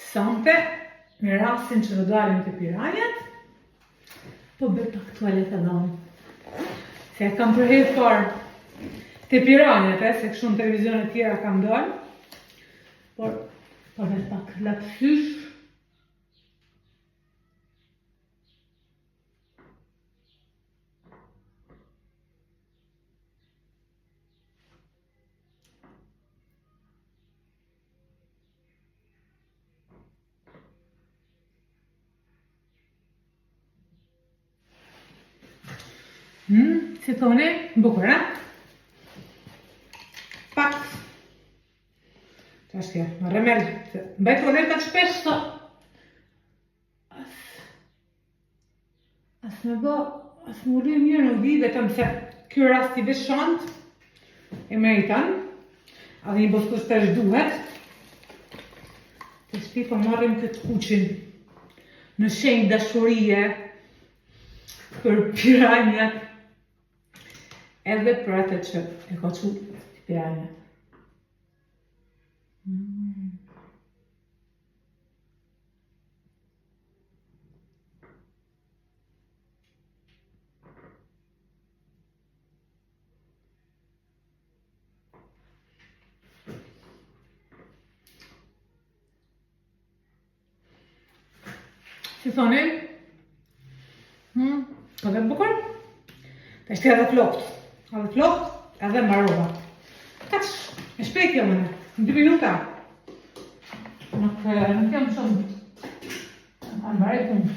Sante, në rastin që do dalim të piranjat, po bërë pak tualet e dhamë. Se kam përhejt parë të piranjat, se kështu në televizionet tjera kam dalë, por bërë pak lapsysh. Si thoni, bukur, ha? Pak. Qa shkja, më remel, mbaj tualet të shpesh, so. As me bo, as më ullim një në vi, vetëm se kjo rast i veçant, e meritan, a dhe një boskus të është duhet, të shpi po marrim këtë kuqin në shenjë dashurie për piranjat, edhe për atë që e ka që piranjat. Si thoni? Ka dhe bukur? Ta ishte edhe flokt. Edhe flokt, edhe mbarova. Kaq, e shpejt jo mëne, në 2 minuta. Nuk jam shumë. Në mbaret unë.